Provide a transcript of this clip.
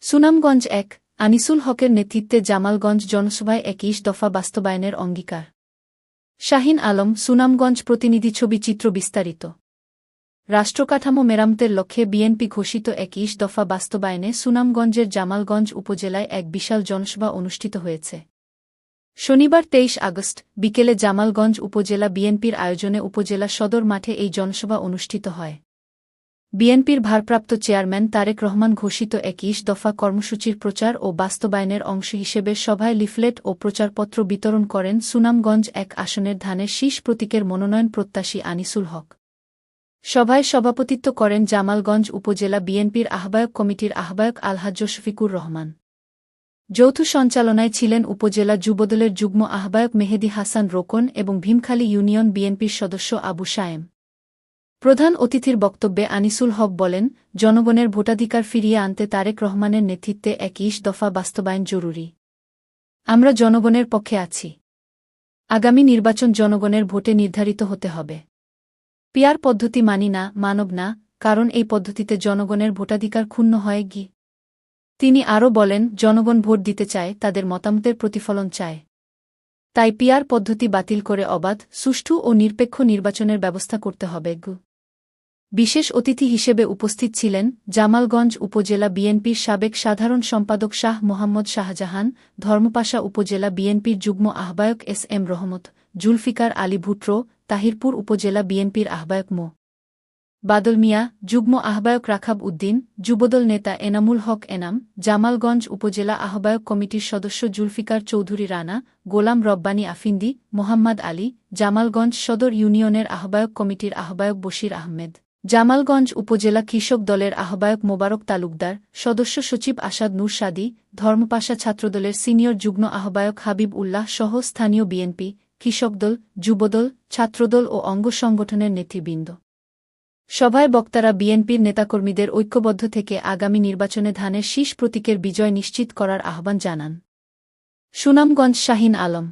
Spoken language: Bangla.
সুনামগঞ্জ ১ আনিসুল হকের নেতৃত্বে জামালগঞ্জ জনসভায় ২১ দফা বাস্তবায়নের অঙ্গীকার। শাহীন আলম, সুনামগঞ্জ প্রতিনিধি। ছবি চিত্র বিস্তারিত। রাষ্ট্রকাঠামো মেরামতের লক্ষ্যে বিএনপি ঘোষিত ২১ দফা বাস্তবায়নে সুনামগঞ্জের জামালগঞ্জ উপজেলায় এক বিশাল জনসভা অনুষ্ঠিত হয়েছে। শনিবার ২৩ আগস্ট বিকেলে জামালগঞ্জ উপজেলা বিএনপির আয়োজনে উপজেলা সদর মাঠে এই জনসভা অনুষ্ঠিত হয়। বিএনপির ভারপ্রাপ্ত চেয়ারম্যান তারেক রহমান ঘোষিত ২১ দফা কর্মসূচির প্রচার ও বাস্তবায়নের অংশ হিসেবে সভায় লিফলেট ও প্রচারপত্র বিতরণ করেন সুনামগঞ্জ ১ আসনের ধানের শীষ প্রতীকের মনোনয়ন প্রত্যাশী আনিসুল হক। সভায় সভাপতিত্ব করেন জামালগঞ্জ উপজেলা বিএনপির আহ্বায়ক কমিটির আহ্বায়ক আলহাজ্জ শফিকুর রহমান। যৌথ সঞ্চালনায় ছিলেন উপজেলা যুবদলের যুগ্ম আহ্বায়ক মেহেদী হাসান রোকন এবং ভীমখালী ইউনিয়ন বিএনপির সদস্য আবু সায়েম। প্রধান অতিথির বক্তব্যে আনিসুল হক বলেন, জনগণের ভোটাধিকার ফিরিয়ে আনতে তারেক রহমানের নেতৃত্বে ২১ দফা বাস্তবায়ন জরুরি। আমরা জনগণের পক্ষে আছি। আগামী নির্বাচন জনগণের ভোটে নির্ধারিত হতে হবে। পিআর পদ্ধতি মানি না, মানব না, কারণ এই পদ্ধতিতে জনগণের ভোটাধিকার ক্ষুণ্ণ হয় গি। তিনি আরও বলেন, জনগণ ভোট দিতে চায়, তাদের মতামতের প্রতিফলন চায়। তাই পিআর পদ্ধতি বাতিল করে অবাধ, সুষ্ঠু ও নিরপেক্ষ নির্বাচনের ব্যবস্থা করতে হবে গু। বিশেষ অতিথি হিসেবে উপস্থিত ছিলেন জামালগঞ্জ উপজেলা বিএনপির সাবেক সাধারণ সম্পাদক শাহ মোহাম্মদ শাহজাহান, ধর্মপাশা উপজেলা বিএনপির যুগ্ম আহ্বায়ক এস.এম. রহমত, জুলফিকার আলী ভুট্টো, তাহিরপুর উপজেলা বিএনপির আহ্বায়ক মো. বাদল মিয়া, যুগ্ম আহ্বায়ক রাখাব উদ্দিন, যুবদল নেতা এনামুল হক এনাম, জামালগঞ্জ উপজেলা আহ্বায়ক কমিটির সদস্য জুলফিকার চৌধুরী রানা, গোলাম রব্বানী আফিন্দি, মোহাম্মদ আলী, জামালগঞ্জ সদর ইউনিয়নের আহ্বায়ক কমিটির আহ্বায়ক বশির আহমেদ, জামালগঞ্জ উপজেলা কৃষক দলের আহ্বায়ক মোবারক তালুকদার, সদস্য সচিব আসাদ নূর সাদি, ধর্মপাশা ছাত্রদলের সিনিয়র যুগ্ম আহ্বায়ক হাবিব উল্লাহ সহ স্থানীয় বিএনপি, কৃষকদল, যুবদল, ছাত্রদল ও অঙ্গ সংগঠনের নেতৃবৃন্দ। সভায় বক্তারা বিএনপির নেতাকর্মীদের ঐক্যবদ্ধ থেকে আগামী নির্বাচনে ধানের শীষ প্রতীকের বিজয় নিশ্চিত করার আহ্বান জানান। সুনামগঞ্জ শাহীন আলম।